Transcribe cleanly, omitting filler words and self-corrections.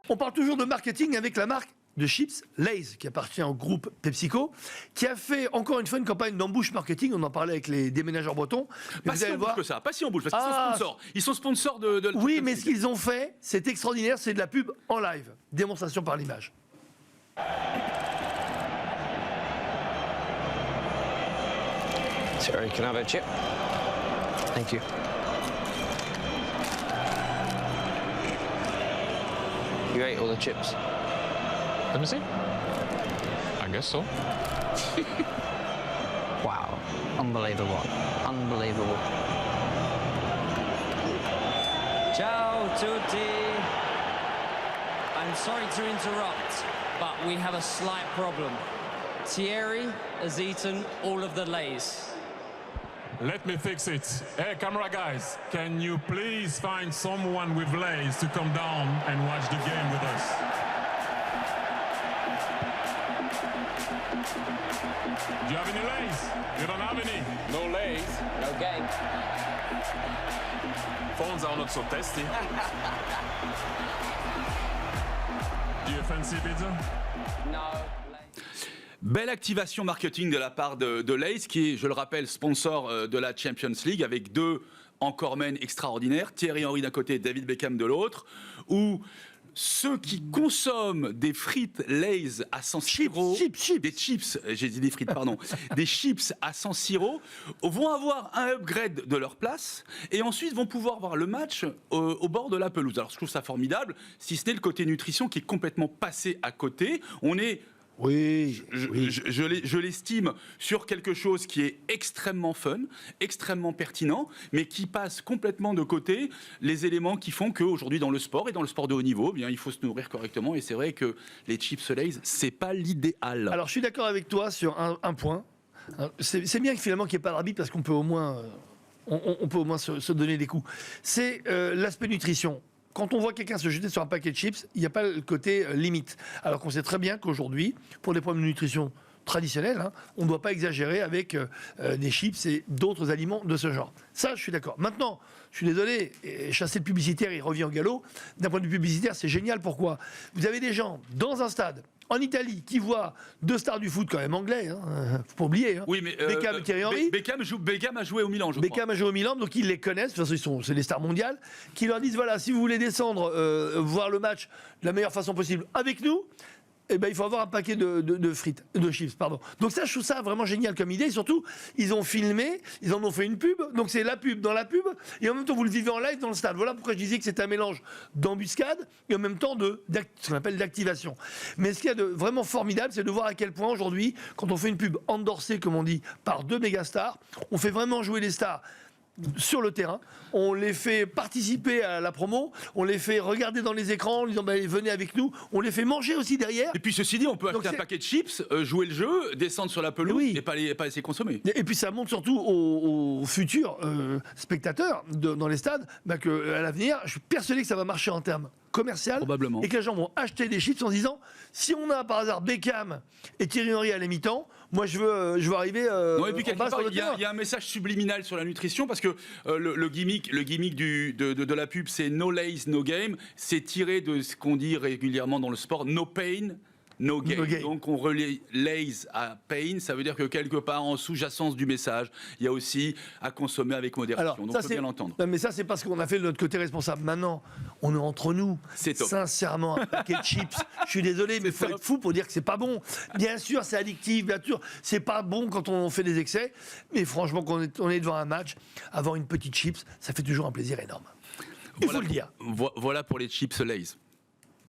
On parle toujours de marketing avec la marque de chips Lay's, qui appartient au groupe PepsiCo, qui a fait encore une fois une campagne d'embouche marketing. On en parlait avec les déménageurs bretons. Pas si on bouge que ça, pas si on bouge, parce qu'ils sont sponsors. Ils sont sponsors de oui, mais ce qu'ils ont fait, c'est extraordinaire, c'est de la pub en live. Démonstration par l'image. Sorry, can I have a chip? Thank you. You ate all the chips. Let me see. I guess so. Wow. Unbelievable. Unbelievable. Ciao tutti. I'm sorry to interrupt, but we have a slight problem. Thierry has eaten all of the Lay's. Let me fix it. Hey, camera guys, can you please find someone with Lay's to come down and watch the game with us? Do you have any Lay's? You don't have any? No Lay's. No game. Phones are not so tasty. Do you fancy pizza? No. Belle activation marketing de la part de Lay's, qui est, je le rappelle, sponsor de la Champions League, avec deux anchormen extraordinaires, Thierry Henry d'un côté et David Beckham de l'autre, où ceux qui consomment des frites Lay's à San Siro, des chips, j'ai dit des frites, pardon, des chips à San Siro, vont avoir un upgrade de leur place et ensuite vont pouvoir voir le match au bord de la pelouse. Alors je trouve ça formidable, si ce n'est le côté nutrition qui est complètement passé à côté. On est Oui, je l'estime sur quelque chose qui est extrêmement fun, extrêmement pertinent, mais qui passe complètement de côté les éléments qui font qu'aujourd'hui dans le sport et dans le sport de haut niveau, eh bien, il faut se nourrir correctement. Et c'est vrai que les chips Lay's, c'est pas l'idéal. Alors je suis d'accord avec toi sur un point. C'est bien finalement qu'il n'y ait pas d'arbitre parce qu'on peut au moins, on peut au moins se donner des coups. C'est l'aspect nutrition. Quand on voit quelqu'un se jeter sur un paquet de chips, il n'y a pas le côté limite. Alors qu'on sait très bien qu'aujourd'hui, pour des problèmes de nutrition traditionnels, on ne doit pas exagérer avec des chips et d'autres aliments de ce genre. Ça, je suis d'accord. Maintenant, je suis désolé, chasser le publicitaire, il revient au galop. D'un point de vue publicitaire, c'est génial. Pourquoi ? Vous avez des gens dans un stade, en Italie, qui voient deux stars du foot quand même anglais, faut pas oublier. Oui, mais Beckham et Thierry Henry. Beckham a joué au Milan, je crois. Beckham a joué au Milan, donc ils les connaissent, de toute façon, c'est des stars mondiales, qui leur disent, voilà, si vous voulez descendre, voir le match de la meilleure façon possible avec nous, eh ben, il faut avoir un paquet de frites, de chips, pardon. Donc ça, je trouve ça vraiment génial comme idée. Et surtout, ils ont filmé, ils en ont fait une pub. Donc c'est la pub dans la pub. Et en même temps, vous le vivez en live dans le stade. Voilà pourquoi je disais que c'est un mélange d'embuscade et en même temps ce qu'on appelle d'activation. Mais ce qu'il y a de vraiment formidable, c'est de voir à quel point aujourd'hui, quand on fait une pub endorsée, comme on dit, par deux mégastars, on fait vraiment jouer les stars sur le terrain, on les fait participer à la promo, on les fait regarder dans les écrans en disant venez avec nous, on les fait manger aussi derrière. Et puis ceci dit, on peut acheter un paquet de chips, jouer le jeu, descendre sur la pelouse et pas laisser consommer. Et puis ça montre surtout aux futurs spectateurs dans les stades qu'à l'avenir, je suis persuadé que ça va marcher en termes commercial. Probablement. Et que les gens vont acheter des chips en se disant si on a par hasard Beckham et Thierry Henry à la mi-temps, moi je veux arriver non, et puis en bas sur le terrain. Il y a un message subliminal sur la nutrition parce que le gimmick de la pub, c'est no Lay's, no game. C'est tiré de ce qu'on dit régulièrement dans le sport, no pain, no gain. Donc on relie Lay's à pain, ça veut dire que quelque part en sous-jacence du message, il y a aussi à consommer avec modération. Alors, donc ça, on peut bien l'entendre. Non, mais ça c'est parce qu'on a fait de notre côté responsable. Maintenant, on est entre nous. C'est top. Sincèrement, un paquet de chips. Je suis désolé, mais il faut être fou pour dire que c'est pas bon. Bien sûr, c'est addictif, bien sûr, c'est pas bon quand on fait des excès. Mais franchement, quand on est devant un match, avoir une petite chips, ça fait toujours un plaisir énorme. Il faut le dire. Voilà pour les chips Lay's.